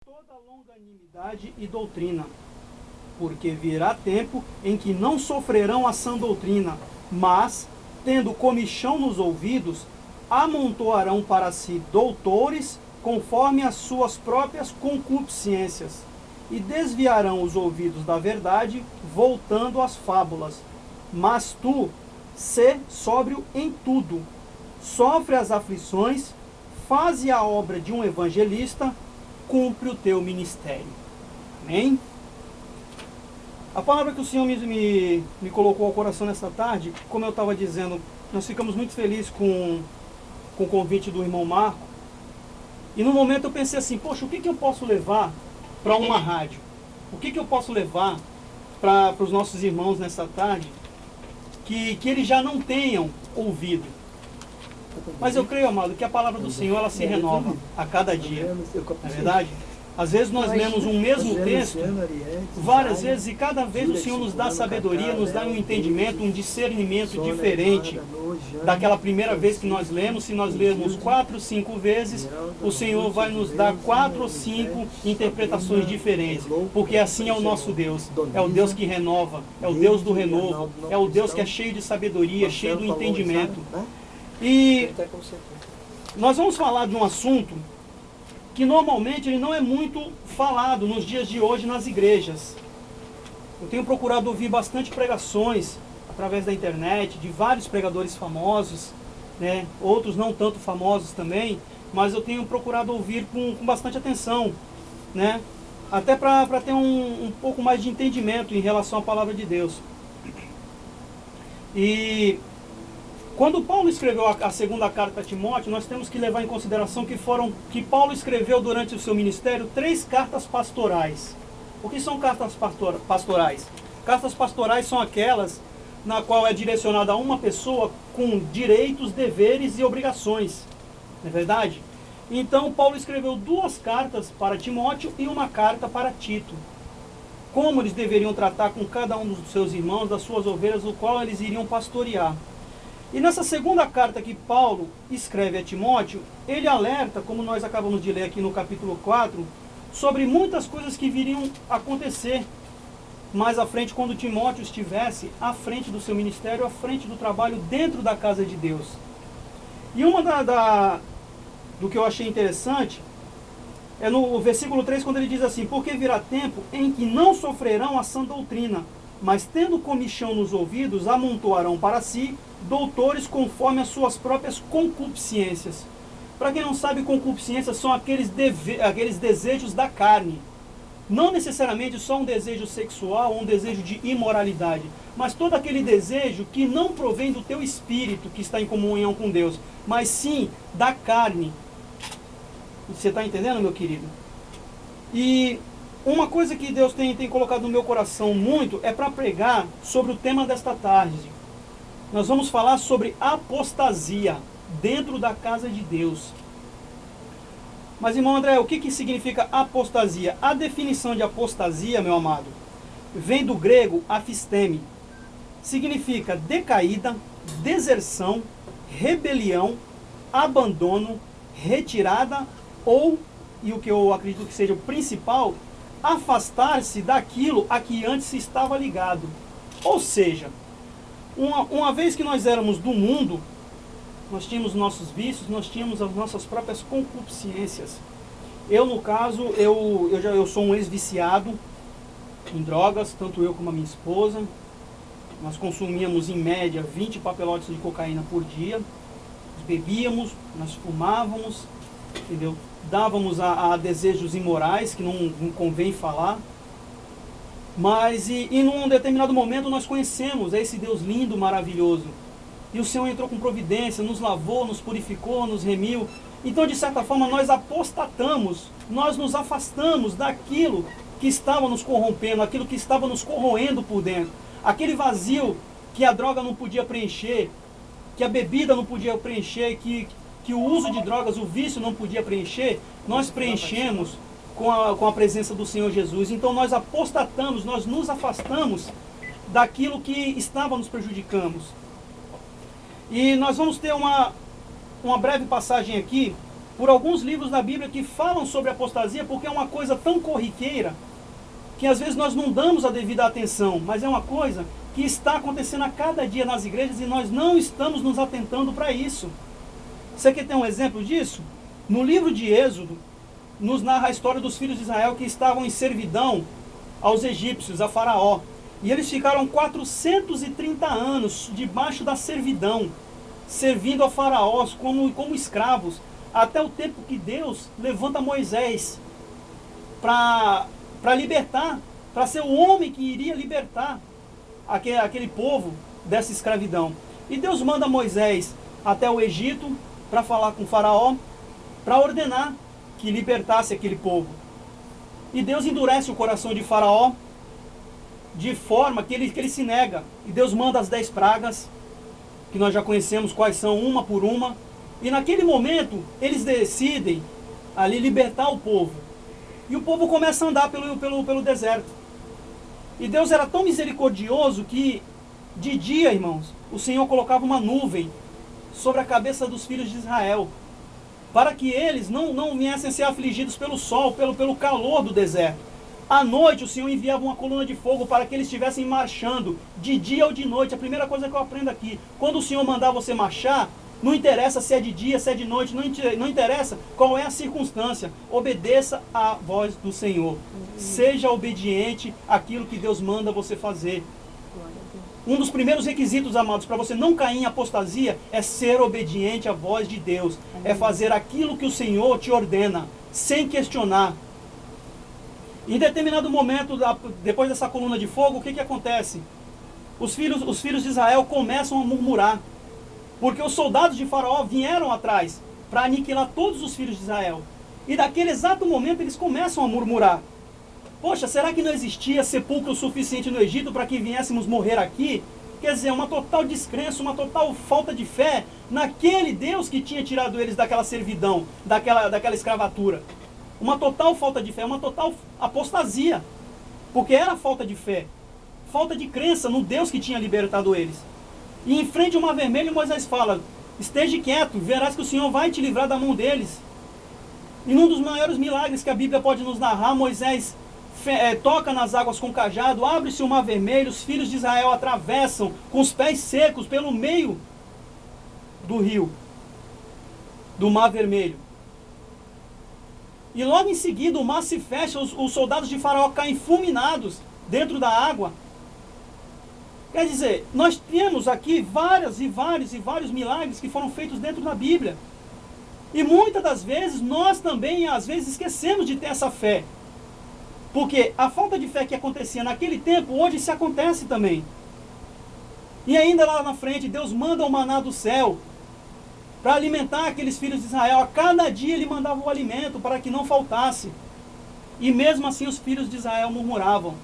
toda longanimidade e doutrina, porque virá tempo em que não sofrerão a sã doutrina, mas, tendo comichão nos ouvidos, amontoarão para si doutores conforme as suas próprias concupiscências, e desviarão os ouvidos da verdade, voltando às fábulas. Mas tu, sê sóbrio em tudo, sofre as aflições, faze a obra de um evangelista, cumpre o teu ministério. Amém? A palavra que o Senhor me colocou ao coração nesta tarde, como eu estava dizendo, nós ficamos muito felizes com o convite do irmão Marco. E no momento eu pensei assim, poxa, o que eu posso levar para uma rádio? O que eu posso levar para os nossos irmãos nessa tarde que eles já não tenham ouvido? Mas eu creio, amado, que a palavra do Senhor ela se renova a cada dia. Não é verdade? Às vezes nós lemos um mesmo texto várias vezes e cada vez o Senhor nos dá sabedoria, nos dá um entendimento, um discernimento diferente daquela primeira vez que nós lemos. Se nós lermos 4, 5 vezes, o Senhor vai nos dar 4 ou 5 interpretações diferentes, porque assim é o nosso Deus. É o Deus que renova, é o Deus do renovo, é o Deus que é cheio de sabedoria, cheio do entendimento. E nós vamos falar de um assunto que normalmente ele não é muito falado nos dias de hoje nas igrejas. Eu tenho procurado ouvir bastante pregações através da internet, de vários pregadores famosos, né? Outros não tanto famosos também, mas eu tenho procurado ouvir com bastante atenção, né? Até para ter um pouco mais de entendimento em relação à palavra de Deus. E quando Paulo escreveu a segunda carta a Timóteo, nós temos que levar em consideração que Paulo escreveu durante o seu ministério 3 cartas pastorais. O que são cartas pastorais? Cartas pastorais são aquelas na qual é direcionada a uma pessoa com direitos, deveres e obrigações. Não é verdade? Então Paulo escreveu 2 cartas para Timóteo e uma carta para Tito. Como eles deveriam tratar com cada um dos seus irmãos, das suas ovelhas, o qual eles iriam pastorear. E nessa segunda carta que Paulo escreve a Timóteo, ele alerta, como nós acabamos de ler aqui no capítulo 4, sobre muitas coisas que viriam acontecer mais à frente, quando Timóteo estivesse à frente do seu ministério, à frente do trabalho dentro da casa de Deus. E uma do que eu achei interessante é no versículo 3, quando ele diz assim: porque virá tempo em que não sofrerão a sã doutrina, mas tendo comichão nos ouvidos, amontoarão para si doutores conforme as suas próprias concupiscências. Para quem não sabe, concupiscências são aqueles desejos da carne. Não necessariamente só um desejo sexual ou um desejo de imoralidade, mas todo aquele desejo que não provém do teu espírito, que está em comunhão com Deus, mas sim da carne. Você está entendendo, meu querido? E uma coisa que Deus tem colocado no meu coração muito é para pregar sobre o tema desta tarde. Nós vamos falar sobre apostasia dentro da casa de Deus. Mas, irmão André, o que significa apostasia? A definição de apostasia, meu amado, vem do grego afisteme. Significa decaída, deserção, rebelião, abandono, retirada ou, e o que eu acredito que seja o principal, afastar-se daquilo a que antes se estava ligado. Ou seja, uma vez que nós éramos do mundo, nós tínhamos nossos vícios, nós tínhamos as nossas próprias concupiscências. Eu, no caso, eu sou um ex-viciado em drogas, tanto eu como a minha esposa. Nós consumíamos em média 20 papelotes de cocaína por dia. Nós bebíamos, nós fumávamos, entendeu? Dávamos a desejos imorais, que não convém falar. Mas, e num determinado momento, nós conhecemos esse Deus lindo, maravilhoso. E o Senhor entrou com providência, nos lavou, nos purificou, nos remiu. Então, de certa forma, nós apostatamos, nós nos afastamos daquilo que estava nos corrompendo, aquilo que estava nos corroendo por dentro. Aquele vazio que a droga não podia preencher, que a bebida não podia preencher, que o uso de drogas, o vício não podia preencher, nós preenchemos com a presença do Senhor Jesus. Então nós apostatamos, nós nos afastamos daquilo que estava nos prejudicando. E nós vamos ter uma breve passagem aqui por alguns livros da Bíblia que falam sobre apostasia, porque é uma coisa tão corriqueira que às vezes nós não damos a devida atenção, mas é uma coisa que está acontecendo a cada dia nas igrejas e nós não estamos nos atentando para isso. Você quer ter um exemplo disso? No livro de Êxodo, nos narra a história dos filhos de Israel que estavam em servidão aos egípcios, a Faraó. E eles ficaram 430 anos debaixo da servidão, servindo a Faraó como escravos, até o tempo que Deus levanta Moisés para libertar, para ser o homem que iria libertar aquele povo dessa escravidão. E Deus manda Moisés até o Egito para falar com o Faraó, para ordenar que libertasse aquele povo. E Deus endurece o coração de Faraó, de forma que ele se nega. E Deus manda as 10 pragas, que nós já conhecemos quais são, uma por uma. E naquele momento, eles decidem ali libertar o povo. E o povo começa a andar pelo deserto. E Deus era tão misericordioso que, de dia, irmãos, o Senhor colocava uma nuvem sobre a cabeça dos filhos de Israel, para que eles não viessem a ser afligidos pelo sol, pelo calor do deserto. À noite, o Senhor enviava uma coluna de fogo para que eles estivessem marchando, de dia ou de noite. A primeira coisa que eu aprendo aqui, quando o Senhor mandar você marchar, não interessa se é de dia, se é de noite, não interessa qual é a circunstância. Obedeça à voz do Senhor. Seja obediente àquilo que Deus manda você fazer. Um dos primeiros requisitos, amados, para você não cair em apostasia é ser obediente à voz de Deus. É fazer aquilo que o Senhor te ordena, sem questionar. Em determinado momento, depois dessa coluna de fogo, o que acontece? Os filhos de Israel começam a murmurar, porque os soldados de Faraó vieram atrás para aniquilar todos os filhos de Israel. E naquele exato momento eles começam a murmurar. Poxa, será que não existia sepulcro suficiente no Egito para que viéssemos morrer aqui? Quer dizer, uma total descrença, uma total falta de fé naquele Deus que tinha tirado eles daquela servidão, daquela escravatura. Uma total falta de fé, uma total apostasia. Porque era falta de fé, falta de crença no Deus que tinha libertado eles. E em frente ao Mar Vermelho, Moisés fala: esteja quieto, verás que o Senhor vai te livrar da mão deles. E num dos maiores milagres que a Bíblia pode nos narrar, Moisés toca nas águas com cajado, abre-se o Mar Vermelho, os filhos de Israel atravessam com os pés secos pelo meio do rio, do Mar Vermelho. E logo em seguida o mar se fecha, os soldados de Faraó caem fulminados dentro da água. Quer dizer, nós temos aqui vários milagres que foram feitos dentro da Bíblia. E muitas das vezes nós também, às vezes, esquecemos de ter essa fé. Porque a falta de fé que acontecia naquele tempo, hoje se acontece também. E ainda lá na frente, Deus manda o maná do céu para alimentar aqueles filhos de Israel. A cada dia ele mandava o alimento para que não faltasse. E mesmo assim os filhos de Israel murmuravam.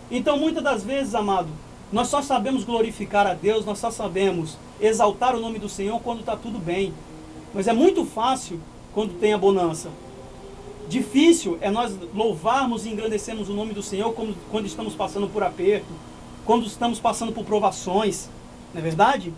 Então muitas das vezes, amado, nós só sabemos glorificar a Deus, nós só sabemos exaltar o nome do Senhor quando está tudo bem. Mas é muito fácil quando tem a bonança. Difícil é nós louvarmos e engrandecermos o nome do Senhor quando estamos passando por aperto, quando estamos passando por provações. Não é verdade?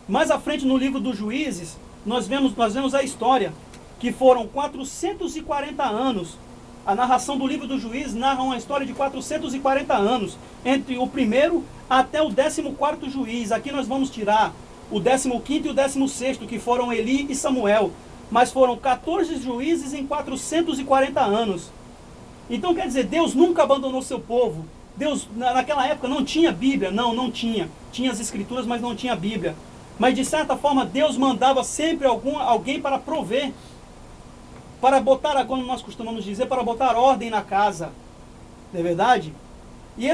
Mais à frente no livro dos Juízes, nós vemos a história, que foram 440 anos. A narração do livro dos Juízes narra uma história de 440 anos, entre o primeiro até o 14º juiz. Aqui nós vamos tirar o 15º e o 16º, que foram Eli e Samuel. Mas foram 14 juízes em 440 anos. Então quer dizer, Deus nunca abandonou seu povo. Deus, naquela época, não tinha Bíblia. Não tinha. Tinha as Escrituras, mas não tinha Bíblia. Mas de certa forma, Deus mandava sempre alguém para prover. Para botar, como nós costumamos dizer, para botar ordem na casa. Não é verdade? E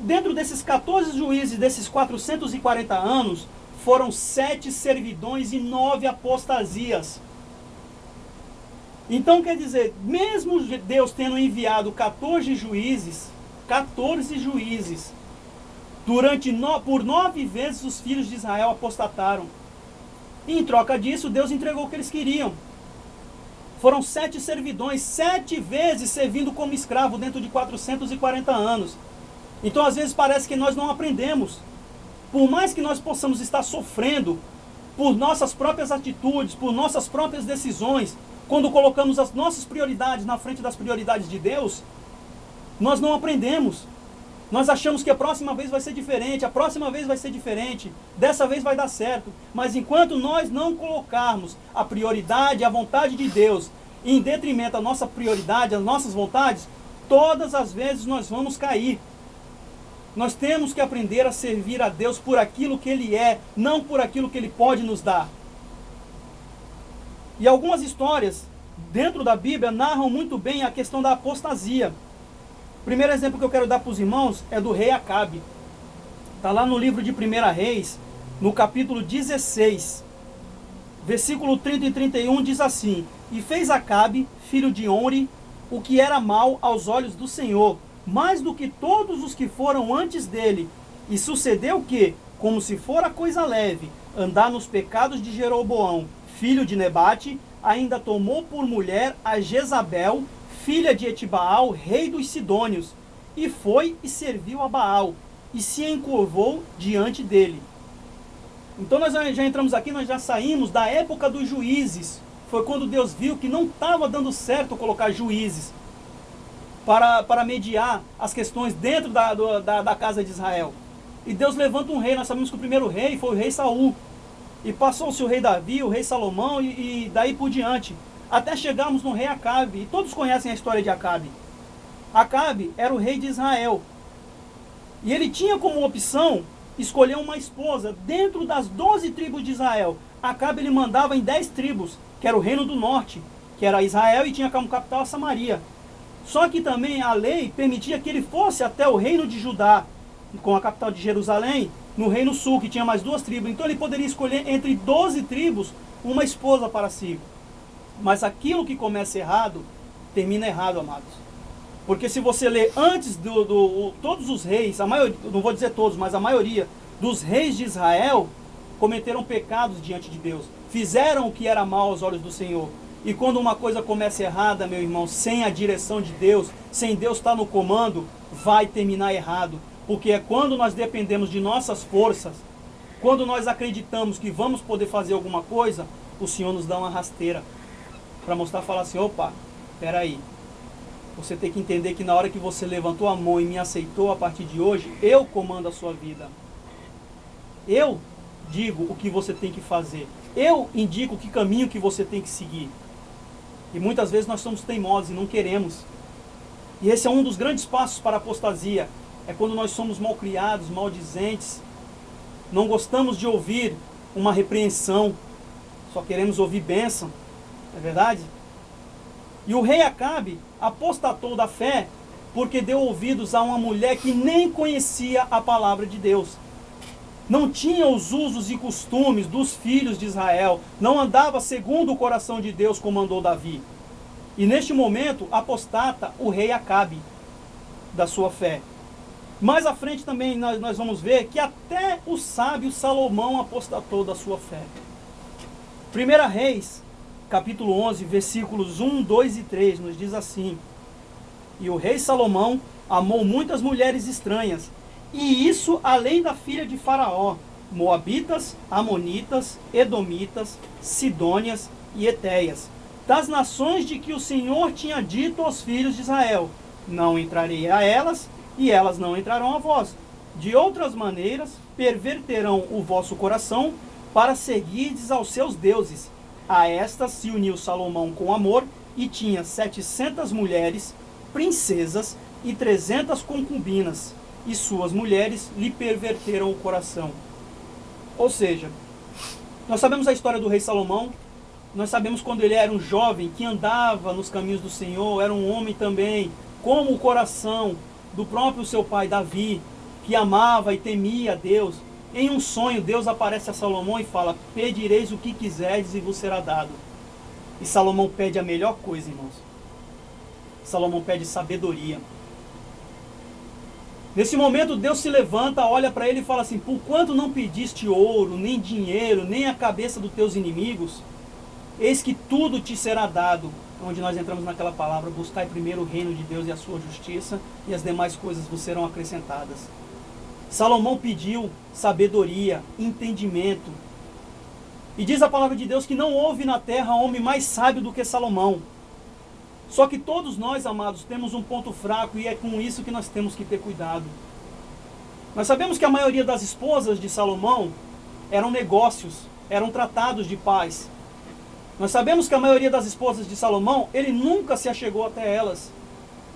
dentro desses 14 juízes, desses 440 anos, foram 7 servidões e 9 apostasias. Então quer dizer, mesmo Deus tendo enviado 14 juízes, por 9 vezes os filhos de Israel apostataram. E em troca disso, Deus entregou o que eles queriam. Foram 7 servidões, 7 vezes servindo como escravo dentro de 440 anos. Então às vezes parece que nós não aprendemos. Por mais que nós possamos estar sofrendo por nossas próprias atitudes, por nossas próprias decisões, quando colocamos as nossas prioridades na frente das prioridades de Deus, nós não aprendemos. Nós achamos que a próxima vez vai ser diferente, a próxima vez vai ser diferente, dessa vez vai dar certo. Mas enquanto nós não colocarmos a prioridade, a vontade de Deus, em detrimento da nossa prioridade, as nossas vontades, todas as vezes nós vamos cair. Nós temos que aprender a servir a Deus por aquilo que Ele é, não por aquilo que Ele pode nos dar. E algumas histórias dentro da Bíblia narram muito bem a questão da apostasia. O primeiro exemplo que eu quero dar para os irmãos é do rei Acabe. Está lá no livro de 1 Reis, no capítulo 16, versículo 30 e 31, diz assim: E fez Acabe, filho de Onre, o que era mal aos olhos do Senhor, mais do que todos os que foram antes dele. E sucedeu que, como se fora coisa leve, andar nos pecados de Jeroboão, filho de Nebate, ainda tomou por mulher a Jezabel, filha de Etibaal, rei dos Sidônios, e foi e serviu a Baal, e se encurvou diante dele. Então nós já entramos aqui, nós já saímos da época dos juízes. Foi quando Deus viu que não estava dando certo colocar juízes para mediar as questões dentro da casa de Israel. E Deus levanta um rei. Nós sabemos que o primeiro rei foi o rei Saul. E passou-se o rei Davi, o rei Salomão e daí por diante. Até chegarmos no rei Acabe. E todos conhecem a história de Acabe. Acabe era o rei de Israel. E ele tinha como opção escolher uma esposa dentro das 12 tribos de Israel. Acabe ele mandava em 10 tribos, que era o reino do norte, que era Israel e tinha como capital a Samaria. Só que também a lei permitia que ele fosse até o reino de Judá, com a capital de Jerusalém, no reino sul, que tinha mais 2 tribos. Então ele poderia escolher entre 12 tribos uma esposa para si. Mas aquilo que começa errado, termina errado, amados. Porque se você ler antes todos os reis, a maioria, não vou dizer todos, mas a maioria dos reis de Israel cometeram pecados diante de Deus. Fizeram o que era mal aos olhos do Senhor. E quando uma coisa começa errada, meu irmão, sem a direção de Deus, sem Deus estar no comando, vai terminar errado. Porque é quando nós dependemos de nossas forças, quando nós acreditamos que vamos poder fazer alguma coisa, o Senhor nos dá uma rasteira. Para mostrar, falar assim, opa, peraí. Você tem que entender que na hora que você levantou a mão e me aceitou, a partir de hoje, eu comando a sua vida. Eu digo o que você tem que fazer. Eu indico que caminho que você tem que seguir. E muitas vezes nós somos teimosos e não queremos. E esse é um dos grandes passos para a apostasia. É quando nós somos malcriados, maldizentes. Não gostamos de ouvir uma repreensão. Só queremos ouvir bênção. Não é verdade? E o rei Acabe apostatou da fé porque deu ouvidos a uma mulher que nem conhecia a palavra de Deus. Não tinha os usos e costumes dos filhos de Israel. Não andava segundo o coração de Deus como mandou Davi. E neste momento apostata o rei Acabe da sua fé. Mais à frente também nós vamos ver que até o sábio Salomão apostatou da sua fé. 1 Reis, capítulo 11, versículos 1, 2 e 3, nos diz assim: E o rei Salomão amou muitas mulheres estranhas, e isso além da filha de Faraó, moabitas, amonitas, edomitas, sidônias e etéias, das nações de que o Senhor tinha dito aos filhos de Israel: Não entrarei a elas, e elas não entrarão a vós. De outras maneiras, perverterão o vosso coração para seguirdes aos seus deuses. A estas se uniu Salomão com amor, e tinha 700 mulheres, princesas e 300 concubinas, e suas mulheres lhe perverteram o coração. Ou seja, nós sabemos a história do rei Salomão, nós sabemos quando ele era um jovem que andava nos caminhos do Senhor, era um homem também, como o coração do próprio seu pai Davi, que amava e temia a Deus. Em um sonho, Deus aparece a Salomão e fala: Pedireis o que quiserdes e vos será dado. E Salomão pede a melhor coisa, irmãos. Salomão pede sabedoria. Nesse momento, Deus se levanta, olha para ele e fala assim: Por quanto não pediste ouro, nem dinheiro, nem a cabeça dos teus inimigos, eis que tudo te será dado. Onde nós entramos naquela palavra: buscai primeiro o reino de Deus e a sua justiça, e as demais coisas vos serão acrescentadas. Salomão pediu sabedoria, entendimento. E diz a palavra de Deus que não houve na terra homem mais sábio do que Salomão. Só que todos nós, amados, temos um ponto fraco e é com isso que nós temos que ter cuidado. Nós sabemos que a maioria das esposas de Salomão eram negócios, eram tratados de paz. Nós sabemos que a maioria das esposas de Salomão, ele nunca se achegou até elas,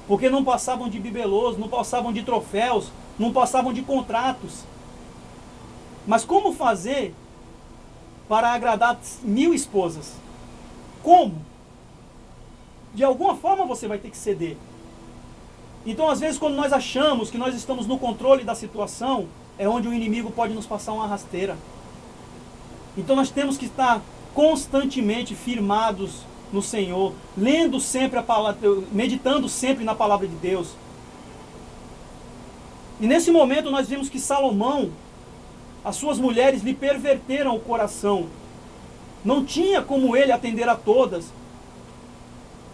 porque não passavam de bibelôs, não passavam de troféus, não passavam de contratos. Mas como fazer para agradar 1000 esposas? Como? De alguma forma você vai ter que ceder. Então, às vezes, quando nós achamos que nós estamos no controle da situação, é onde o inimigo pode nos passar uma rasteira. Então, nós temos que estar constantemente firmados no Senhor, lendo sempre a palavra, meditando sempre na palavra de Deus. E nesse momento nós vimos que Salomão, as suas mulheres lhe perverteram o coração. Não tinha como ele atender a todas.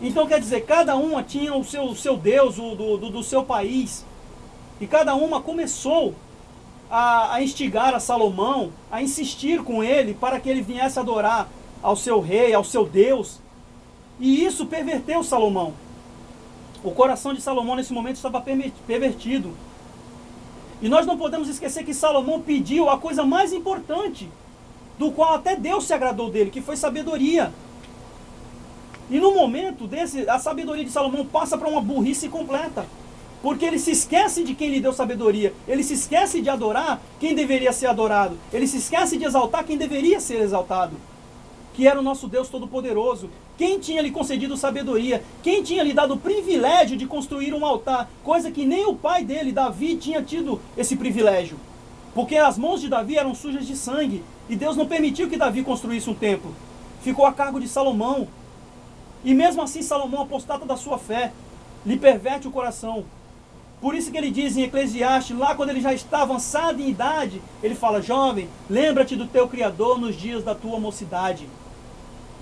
Então quer dizer, cada uma tinha o seu Deus, do seu país. E cada uma começou a instigar a Salomão, a insistir com ele para que ele viesse adorar ao seu rei, ao seu Deus. E isso perverteu Salomão. O coração de Salomão nesse momento estava pervertido. E nós não podemos esquecer que Salomão pediu a coisa mais importante, do qual até Deus se agradou dele, que foi sabedoria. E no momento desse, a sabedoria de Salomão passa para uma burrice completa. Porque ele se esquece de quem lhe deu sabedoria. Ele se esquece de adorar quem deveria ser adorado. Ele se esquece de exaltar quem deveria ser exaltado, que era o nosso Deus Todo-Poderoso. Quem tinha lhe concedido sabedoria, quem tinha lhe dado o privilégio de construir um altar, coisa que nem o pai dele, Davi, tinha tido esse privilégio. Porque as mãos de Davi eram sujas de sangue, e Deus não permitiu que Davi construísse um templo. Ficou a cargo de Salomão. E mesmo assim Salomão, apostata da sua fé, lhe perverte o coração. Por isso que ele diz em Eclesiastes, lá quando ele já está avançado em idade, ele fala: jovem, lembra-te do teu Criador nos dias da tua mocidade.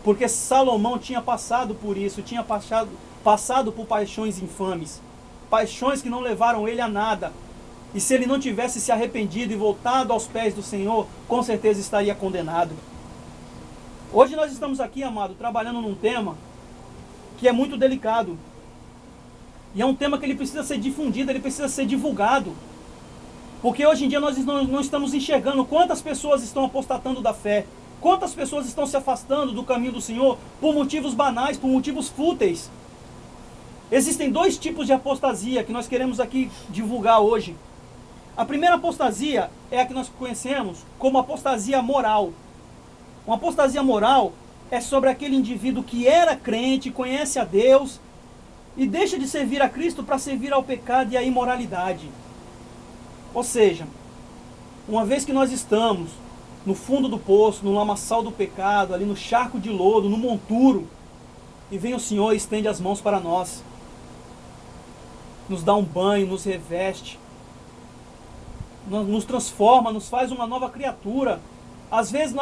Porque Salomão tinha passado por isso, tinha passado por paixões infames, paixões que não levaram ele a nada. E se ele não tivesse se arrependido e voltado aos pés do Senhor, com certeza estaria condenado. Hoje nós estamos aqui, amado, trabalhando num tema que é muito delicado. E é um tema que ele precisa ser difundido, ele precisa ser divulgado. Porque hoje em dia nós não estamos enxergando quantas pessoas estão apostatando da fé. Quantas pessoas estão se afastando do caminho do Senhor por motivos banais, por motivos fúteis. Existem 2 tipos de apostasia que nós queremos aqui divulgar hoje. A primeira apostasia é a que nós conhecemos como apostasia moral. Uma apostasia moral é sobre aquele indivíduo que era crente, conhece a Deus e deixa de servir a Cristo para servir ao pecado e à imoralidade. Ou seja, uma vez que nós estamos no fundo do poço, no lamaçal do pecado, ali no charco de lodo, no monturo, e vem o Senhor e estende as mãos para nós, nos dá um banho, nos reveste, nos transforma, nos faz uma nova criatura. Às vezes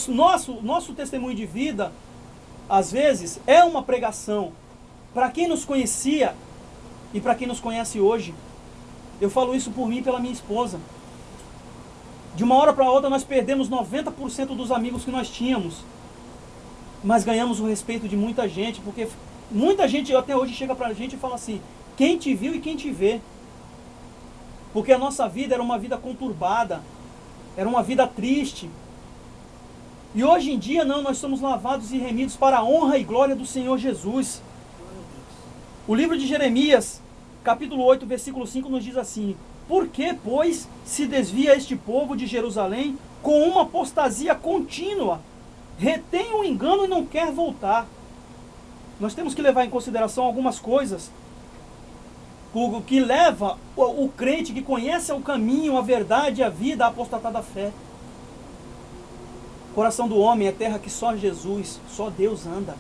nosso testemunho de vida, às vezes, é uma pregação para quem nos conhecia e para quem nos conhece hoje. Eu falo isso por mim e pela minha esposa. De uma hora para outra nós perdemos 90% dos amigos que nós tínhamos. Mas ganhamos o respeito de muita gente, porque muita gente até hoje chega para a gente e fala assim: quem te viu e quem te vê. Porque a nossa vida era uma vida conturbada, era uma vida triste. E hoje em dia não, nós somos lavados e remidos para a honra e glória do Senhor Jesus. O livro de Jeremias, capítulo 8, versículo 5 nos diz assim: por que, pois, se desvia este povo de Jerusalém com uma apostasia contínua? Retém o engano e não quer voltar. Nós temos que levar em consideração algumas coisas o que leva o crente que conhece o caminho, a verdade e a vida a apostatar da fé. O coração do homem é terra que só Jesus, só Deus anda.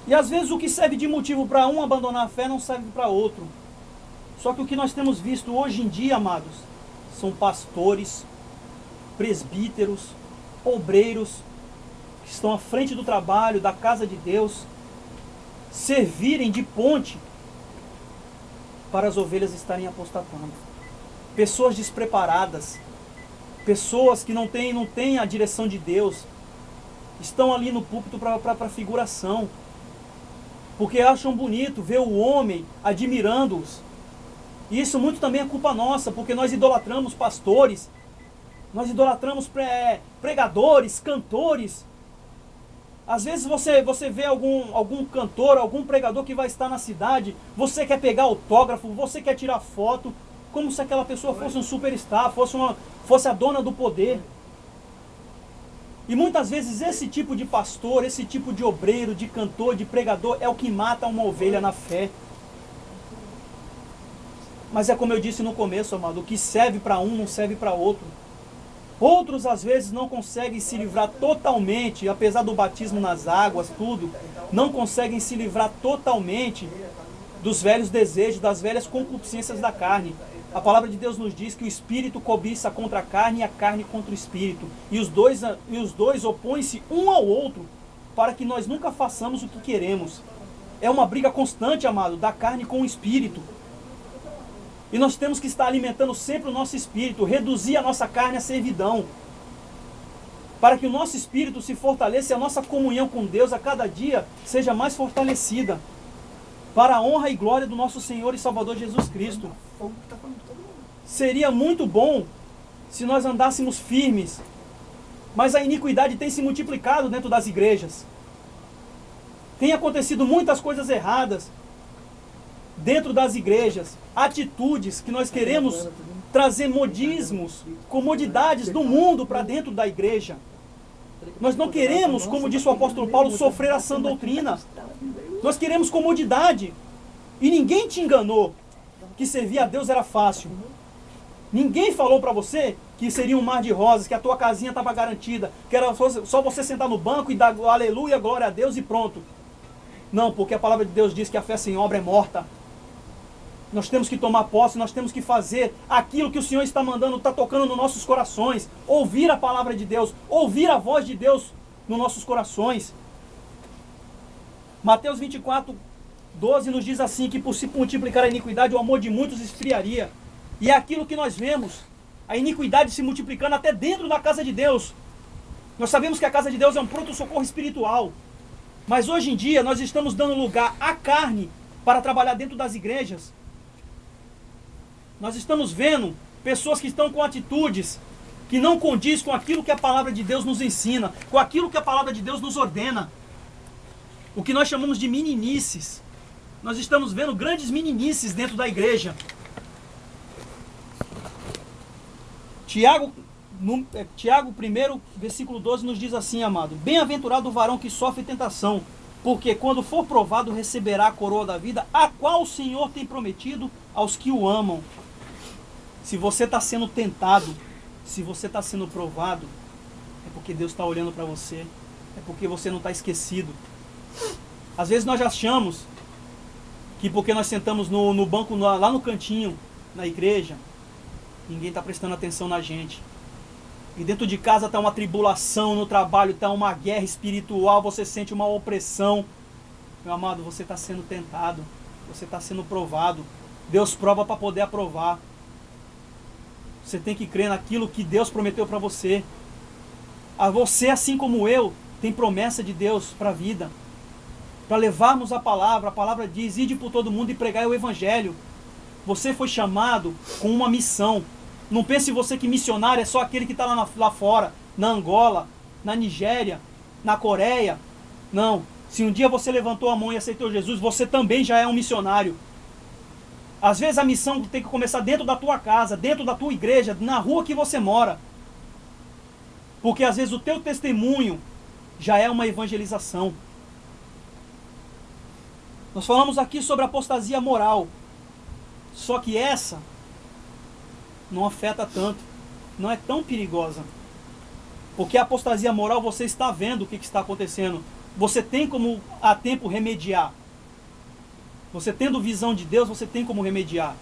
E às vezes o que serve de motivo para um abandonar a fé não serve para outro. Só que o que nós temos visto hoje em dia, amados, são pastores, presbíteros, obreiros, que estão à frente do trabalho, da casa de Deus, servirem de ponte para as ovelhas estarem apostatando. Pessoas despreparadas, Pessoas que não têm a direção de Deus, estão ali no púlpito para figuração, porque acham bonito ver o homem admirando-os. E isso muito também é culpa nossa, porque nós idolatramos pastores, nós idolatramos pregadores, cantores. Às vezes você vê algum cantor, algum pregador que vai estar na cidade, você quer pegar autógrafo, você quer tirar foto, como se aquela pessoa fosse um superstar, fosse a dona do poder. E muitas vezes esse tipo de pastor, esse tipo de obreiro, de cantor, de pregador, é o que mata uma ovelha na fé. Mas é como eu disse no começo, amado, o que serve para um não serve para outro. Outros às vezes não conseguem se livrar totalmente, apesar do batismo nas águas, tudo, não conseguem se livrar totalmente dos velhos desejos, das velhas concupiscências da carne. A palavra de Deus nos diz que o espírito cobiça contra a carne e a carne contra o espírito. E os dois opõem-se um ao outro para que nós nunca façamos o que queremos. É uma briga constante, amado, da carne com o espírito. E nós temos que estar alimentando sempre o nosso espírito, reduzir a nossa carne à servidão, para que o nosso espírito se fortaleça e a nossa comunhão com Deus a cada dia seja mais fortalecida, para a honra e glória do nosso Senhor e Salvador Jesus Cristo. Seria muito bom se nós andássemos firmes, mas a iniquidade tem se multiplicado dentro das igrejas. Tem acontecido muitas coisas erradas dentro das igrejas, atitudes que nós queremos trazer modismos, comodidades do mundo para dentro da igreja. Nós não queremos, como disse o apóstolo Paulo, sofrer a sã doutrina. Nós queremos comodidade. E ninguém te enganou que servir a Deus era fácil. Ninguém falou para você que seria um mar de rosas, que a tua casinha estava garantida, que era só você sentar no banco e dar aleluia, glória a Deus e pronto. Não, porque a palavra de Deus diz que a fé sem obra é morta. Nós temos que tomar posse, nós temos que fazer aquilo que o Senhor está mandando, está tocando nos nossos corações. Ouvir a palavra de Deus, ouvir a voz de Deus nos nossos corações. Mateus 24, 12 nos diz assim, que por se multiplicar a iniquidade, o amor de muitos esfriaria. E é aquilo que nós vemos, a iniquidade se multiplicando até dentro da casa de Deus. Nós sabemos que a casa de Deus é um pronto-socorro espiritual. Mas hoje em dia nós estamos dando lugar à carne para trabalhar dentro das igrejas. Nós estamos vendo pessoas que estão com atitudes que não condiz com aquilo que a palavra de Deus nos ensina, com aquilo que a palavra de Deus nos ordena. O que nós chamamos de meninices. Nós estamos vendo grandes meninices dentro da igreja. Tiago 1, versículo 12 nos diz assim, amado: bem-aventurado o varão que sofre tentação, porque quando for provado receberá a coroa da vida, a qual o Senhor tem prometido aos que o amam. Se você está sendo tentado, se você está sendo provado, é porque Deus está olhando para você, é porque você não está esquecido. Às vezes nós achamos que porque nós sentamos no banco lá no cantinho, na igreja, ninguém está prestando atenção na gente. E dentro de casa está uma tribulação, no trabalho está uma guerra espiritual, você sente uma opressão. Meu amado, você está sendo tentado, você está sendo provado. Deus prova para poder aprovar. Você tem que crer naquilo que Deus prometeu para você. A você, assim como eu, tem promessa de Deus para a vida. Para levarmos a palavra diz, ide por todo mundo e pregai o evangelho. Você foi chamado com uma missão. Não pense você que missionário é só aquele que está lá fora, na Angola, na Nigéria, na Coreia. Não. Se um dia você levantou a mão e aceitou Jesus, você também já é um missionário. Às vezes a missão tem que começar dentro da tua casa, dentro da tua igreja, na rua que você mora. Porque às vezes o teu testemunho já é uma evangelização. Nós falamos aqui sobre apostasia moral. Só que essa não afeta tanto, não é tão perigosa. Porque a apostasia moral, você está vendo o que está acontecendo. Você tem como a tempo remediar. Você tendo visão de Deus, você tem como remediar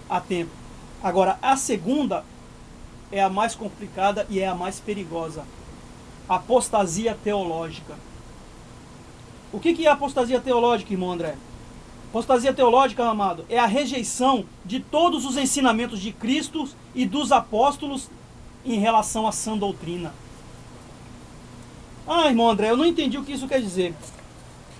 a tempo. Agora, a segunda é a mais complicada e é a mais perigosa. Apostasia teológica. O que é apostasia teológica, irmão André? Apostasia teológica, amado, é a rejeição de todos os ensinamentos de Cristo e dos apóstolos em relação à sã doutrina. Ah, irmão André, eu não entendi o que isso quer dizer.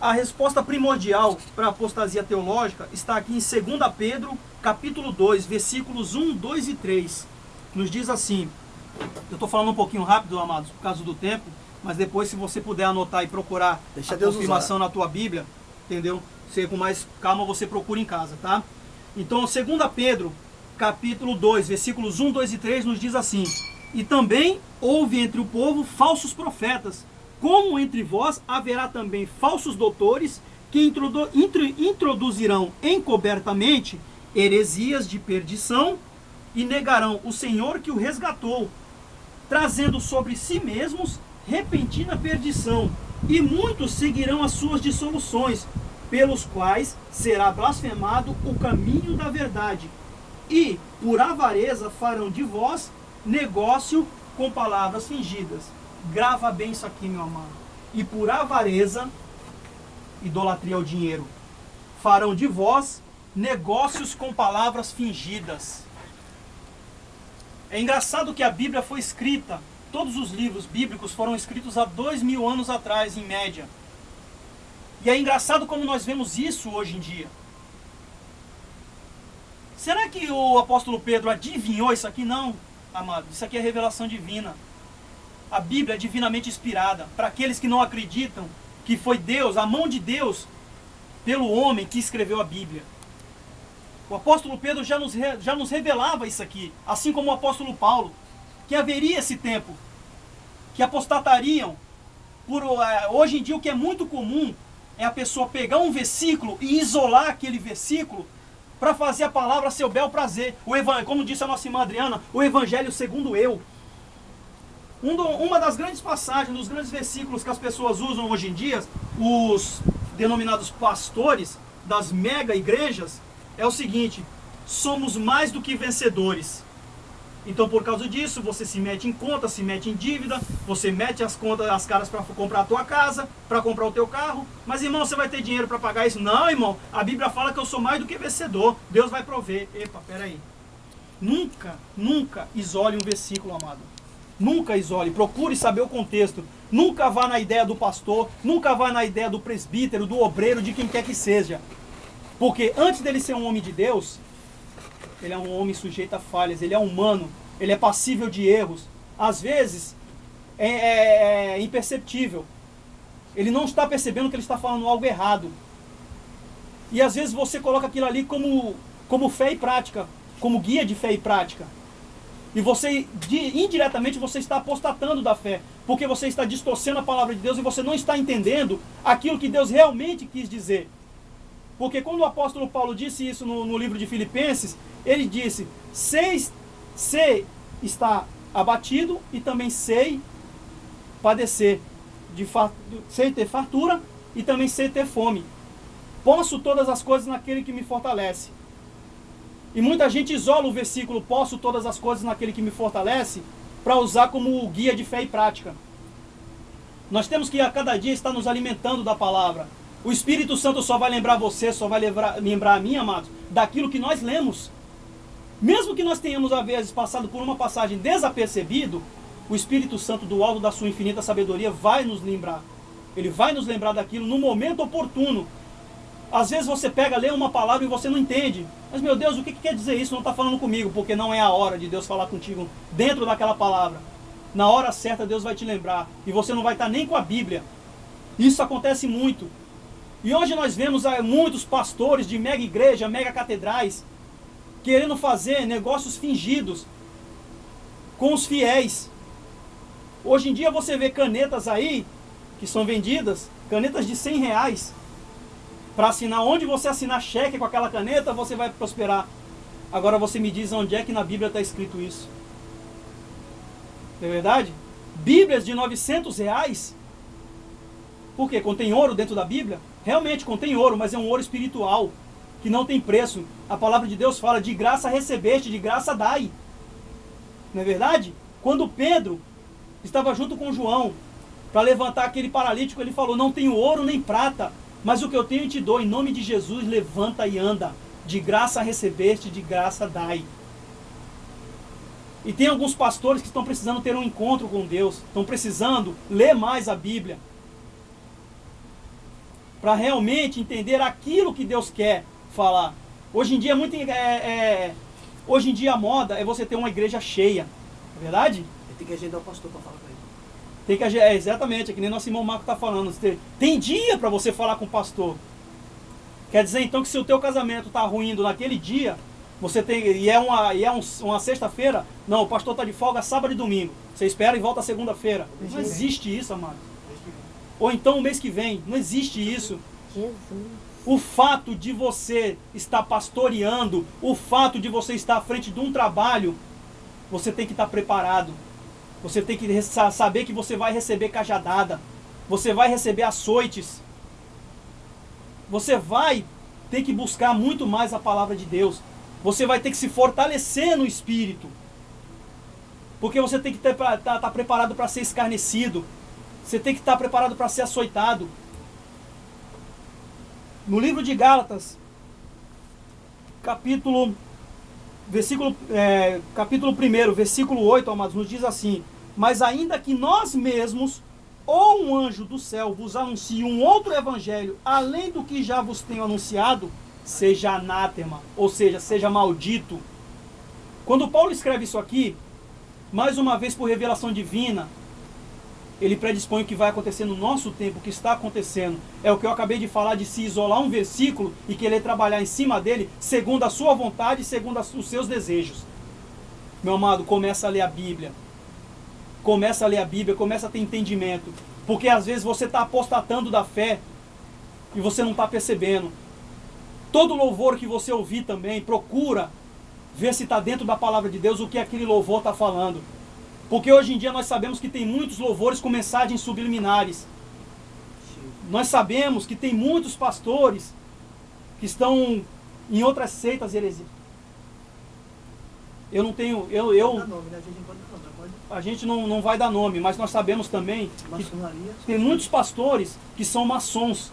A resposta primordial para a apostasia teológica está aqui em 2 Pedro, capítulo 2, versículos 1, 2 e 3. Nos diz assim, eu estou falando um pouquinho rápido, amados, por causa do tempo, mas depois, se você puder anotar e procurar a confirmação na tua Bíblia, entendeu? Você, com mais calma, você procura em casa, tá? Então, 2 Pedro, capítulo 2, versículos 1, 2 e 3, nos diz assim: e também houve entre o povo falsos profetas, como entre vós haverá também falsos doutores, que introduzirão encobertamente heresias de perdição, e negarão o Senhor que o resgatou, trazendo sobre si mesmos repentina perdição, e muitos seguirão as suas dissoluções, pelos quais será blasfemado o caminho da verdade, e por avareza farão de vós negócio com palavras fingidas. Grava bem isso aqui, meu amado. E por avareza, idolatria ao dinheiro, farão de vós negócios com palavras fingidas. É engraçado que a Bíblia foi escrita, todos os livros bíblicos foram escritos há 2000 anos atrás, em média. E é engraçado como nós vemos isso hoje em dia. Será que o apóstolo Pedro adivinhou isso aqui? Não, amado. Isso aqui é revelação divina. A Bíblia é divinamente inspirada. Para aqueles que não acreditam que foi Deus, a mão de Deus, pelo homem que escreveu a Bíblia. O apóstolo Pedro já nos revelava isso aqui. Assim como o apóstolo Paulo. Que haveria esse tempo. Que apostatariam. Hoje em dia o que é muito comum é a pessoa pegar um versículo e isolar aquele versículo para fazer a palavra seu bel prazer. Como disse a nossa irmã Adriana, o evangelho segundo eu. Uma das grandes passagens, dos grandes versículos que as pessoas usam hoje em dia, os denominados pastores das mega igrejas, é o seguinte: somos mais do que vencedores. Então, por causa disso, você se mete em conta, se mete em dívida, você mete as caras para comprar a tua casa, para comprar o teu carro. Mas, irmão, você vai ter dinheiro para pagar isso? Não, irmão. A Bíblia fala que eu sou mais do que vencedor. Deus vai prover. Epa, peraí. Nunca isole um versículo, amado. Nunca isole. Procure saber o contexto. Nunca vá na ideia do pastor, nunca vá na ideia do presbítero, do obreiro, de quem quer que seja. Porque antes dele ser um homem de Deus, ele é um homem sujeito a falhas, ele é humano, ele é passível de erros. Às vezes, é imperceptível. Ele não está percebendo que ele está falando algo errado. E às vezes você coloca aquilo ali como fé e prática, como guia de fé e prática. E você, indiretamente, você está apostatando da fé, porque você está distorcendo a palavra de Deus e você não está entendendo aquilo que Deus realmente quis dizer. Porque quando o apóstolo Paulo disse isso no livro de Filipenses, ele disse: sei estar abatido e também sei padecer, sei ter fartura e também sei ter fome. Posso todas as coisas naquele que me fortalece. E muita gente isola o versículo posso todas as coisas naquele que me fortalece para usar como guia de fé e prática. Nós temos que a cada dia estar nos alimentando da palavra. O Espírito Santo só vai lembrar você, só vai lembrar a mim, amados, daquilo que nós lemos. Mesmo que nós tenhamos, às vezes, passado por uma passagem desapercebido, o Espírito Santo, do alto da sua infinita sabedoria, vai nos lembrar. Ele vai nos lembrar daquilo no momento oportuno. Às vezes você pega, lê uma palavra e você não entende. Mas, meu Deus, o que quer dizer isso? Não está falando comigo, porque não é a hora de Deus falar contigo dentro daquela palavra. Na hora certa, Deus vai te lembrar. E você não vai estar nem com a Bíblia. Isso acontece muito. E hoje nós vemos muitos pastores de mega igreja, mega catedrais, querendo fazer negócios fingidos com os fiéis. Hoje em dia você vê canetas aí, que são vendidas, canetas de R$100, para assinar. Onde você assinar cheque com aquela caneta, você vai prosperar. Agora você me diz onde é que na Bíblia está escrito isso. Não é verdade? Bíblias de R$900. Por quê? Contém ouro dentro da Bíblia? Realmente contém ouro, mas é um ouro espiritual, que não tem preço. A palavra de Deus fala: de graça recebeste, de graça dai. Não é verdade? Quando Pedro estava junto com João para levantar aquele paralítico, ele falou: não tenho ouro nem prata, mas o que eu tenho te dou, em nome de Jesus, levanta e anda. De graça recebeste, de graça dai. E tem alguns pastores que estão precisando ter um encontro com Deus, estão precisando ler mais a Bíblia, para realmente entender aquilo que Deus quer falar. Hoje em dia hoje em dia a moda é você ter uma igreja cheia, não é verdade? Tem que agendar o pastor para falar com ele. Tem que agendar, exatamente, é que nem nosso irmão Marco está falando. Tem dia para você falar com o pastor. Quer dizer então que se o teu casamento está ruindo naquele dia, você tem, e é uma sexta-feira, não, o pastor está de folga sábado e domingo. Você espera e volta segunda-feira. Não existe isso, amado. Ou então o mês que vem, não existe isso. Jesus. O fato de você estar pastoreando, o fato de você estar à frente de um trabalho, você tem que estar preparado. Você tem que saber que você vai receber cajadada. Você vai receber açoites. Você vai ter que buscar muito mais a palavra de Deus. Você vai ter que se fortalecer no espírito. Porque você tem que estar preparado para ser escarnecido. Você tem que estar preparado para ser açoitado. No livro de Gálatas, capítulo 1, versículo 8, amados, nos diz assim: mas ainda que nós mesmos, ou um anjo do céu, vos anuncie um outro evangelho, além do que já vos tenho anunciado, seja anátema, ou seja, seja maldito. Quando Paulo escreve isso aqui, mais uma vez por revelação divina, ele predispõe o que vai acontecer no nosso tempo, o que está acontecendo. É o que eu acabei de falar, de se isolar um versículo e querer trabalhar em cima dele, segundo a sua vontade, segundo os seus desejos. Meu amado, começa a ler a Bíblia. Começa a ler a Bíblia, começa a ter entendimento. Porque às vezes você está apostatando da fé e você não está percebendo. Todo louvor que você ouvir também, procura ver se está dentro da palavra de Deus o que aquele louvor está falando. Porque hoje em dia nós sabemos que tem muitos louvores com mensagens subliminares. Nós sabemos que tem muitos pastores que estão em outras seitas e heresias. Eu não tenho... A gente não vai dar nome, mas nós sabemos também que tem muitos pastores que são maçons.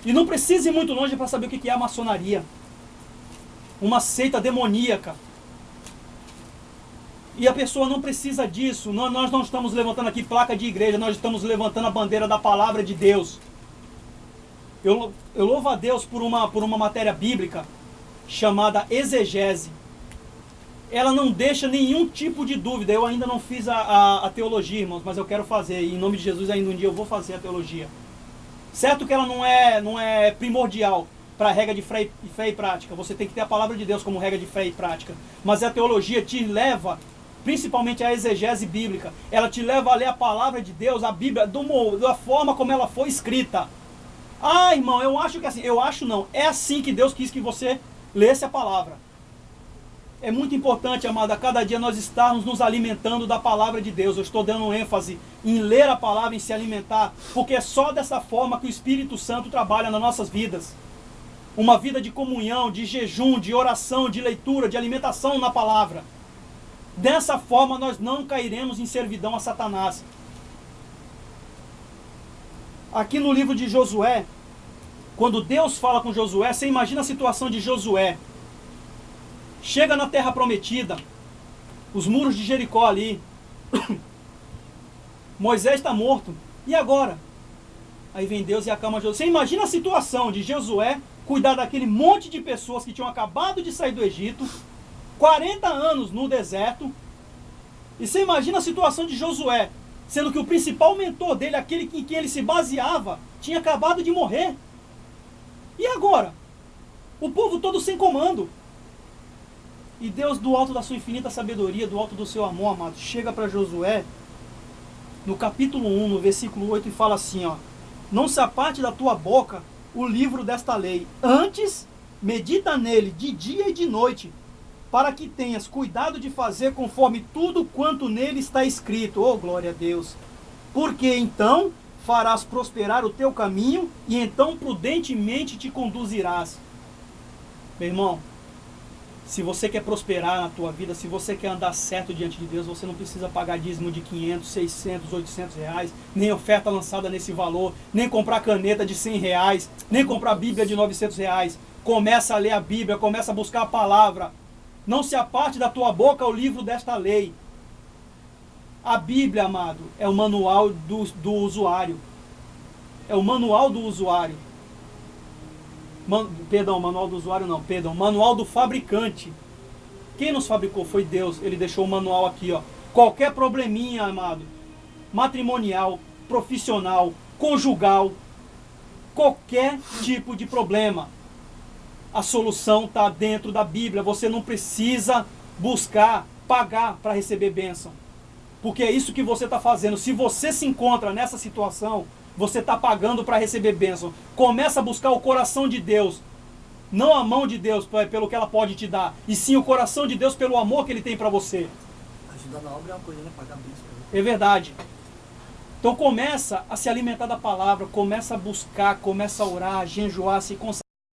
E não precisa ir muito longe para saber o que é a maçonaria. Uma seita demoníaca. E a pessoa não precisa disso. Nós não estamos levantando aqui placa de igreja, nós estamos levantando a bandeira da palavra de Deus. Eu louvo a Deus por uma matéria bíblica chamada exegese. Ela não deixa nenhum tipo de dúvida. Eu ainda não fiz a teologia, irmãos, mas eu quero fazer. E em nome de Jesus, ainda um dia eu vou fazer a teologia. Certo que ela não é primordial para a regra de fé e prática. Você tem que ter a palavra de Deus como regra de fé e prática. Mas a teologia te leva, principalmente a exegese bíblica, ela te leva a ler a palavra de Deus, a Bíblia, da forma como ela foi escrita. Ah, irmão, eu acho que assim. Eu acho não. É assim que Deus quis que você lesse a palavra. É muito importante, amado, a cada dia nós estarmos nos alimentando da palavra de Deus. Eu estou dando ênfase em ler a palavra, em se alimentar, porque é só dessa forma que o Espírito Santo trabalha nas nossas vidas. Uma vida de comunhão, de jejum, de oração, de leitura, de alimentação na palavra. Dessa forma nós não cairemos em servidão a Satanás. Aqui no livro de Josué, quando Deus fala com Josué, você imagina a situação de Josué. Chega na terra prometida, os muros de Jericó ali, Moisés está morto, e agora? Aí vem Deus e acalma Josué. Você imagina a situação de Josué cuidar daquele monte de pessoas que tinham acabado de sair do Egito, 40 anos no deserto, e você imagina a situação de Josué, sendo que o principal mentor dele, aquele em quem ele se baseava, tinha acabado de morrer. E agora? O povo todo sem comando. E Deus, do alto da sua infinita sabedoria, do alto do seu amor, amado, chega para Josué, no capítulo 1, no versículo 8, e fala assim, ó: não se aparte da tua boca o livro desta lei, antes medita nele de dia e de noite, para que tenhas cuidado de fazer conforme tudo quanto nele está escrito. Oh, glória a Deus! Porque então farás prosperar o teu caminho, e então prudentemente te conduzirás. Meu irmão, se você quer prosperar na tua vida, se você quer andar certo diante de Deus, você não precisa pagar dízimo de 500, 600, 800 reais, nem oferta lançada nesse valor, nem comprar caneta de 100 reais, nem comprar Bíblia de 900 reais. Começa a ler a Bíblia, começa a buscar a palavra. Não se aparte da tua boca o livro desta lei. A Bíblia, amado, é o manual do usuário. É o manual do usuário. Perdão, manual do usuário não, perdão, manual do fabricante. Quem nos fabricou foi Deus. Ele deixou o manual aqui, ó. Qualquer probleminha, amado, matrimonial, profissional, conjugal, qualquer tipo de problema, a solução está dentro da Bíblia. Você não precisa buscar, pagar para receber bênção. Porque é isso que você está fazendo. Se você se encontra nessa situação, você está pagando para receber bênção. Começa a buscar o coração de Deus. Não a mão de Deus pelo que ela pode te dar. E sim o coração de Deus pelo amor que Ele tem para você. Ajudar na obra é uma coisa, né? Pagar bênção. É verdade. Então começa a se alimentar da palavra. Começa a buscar, começa a orar, a jejuar, se consagrar.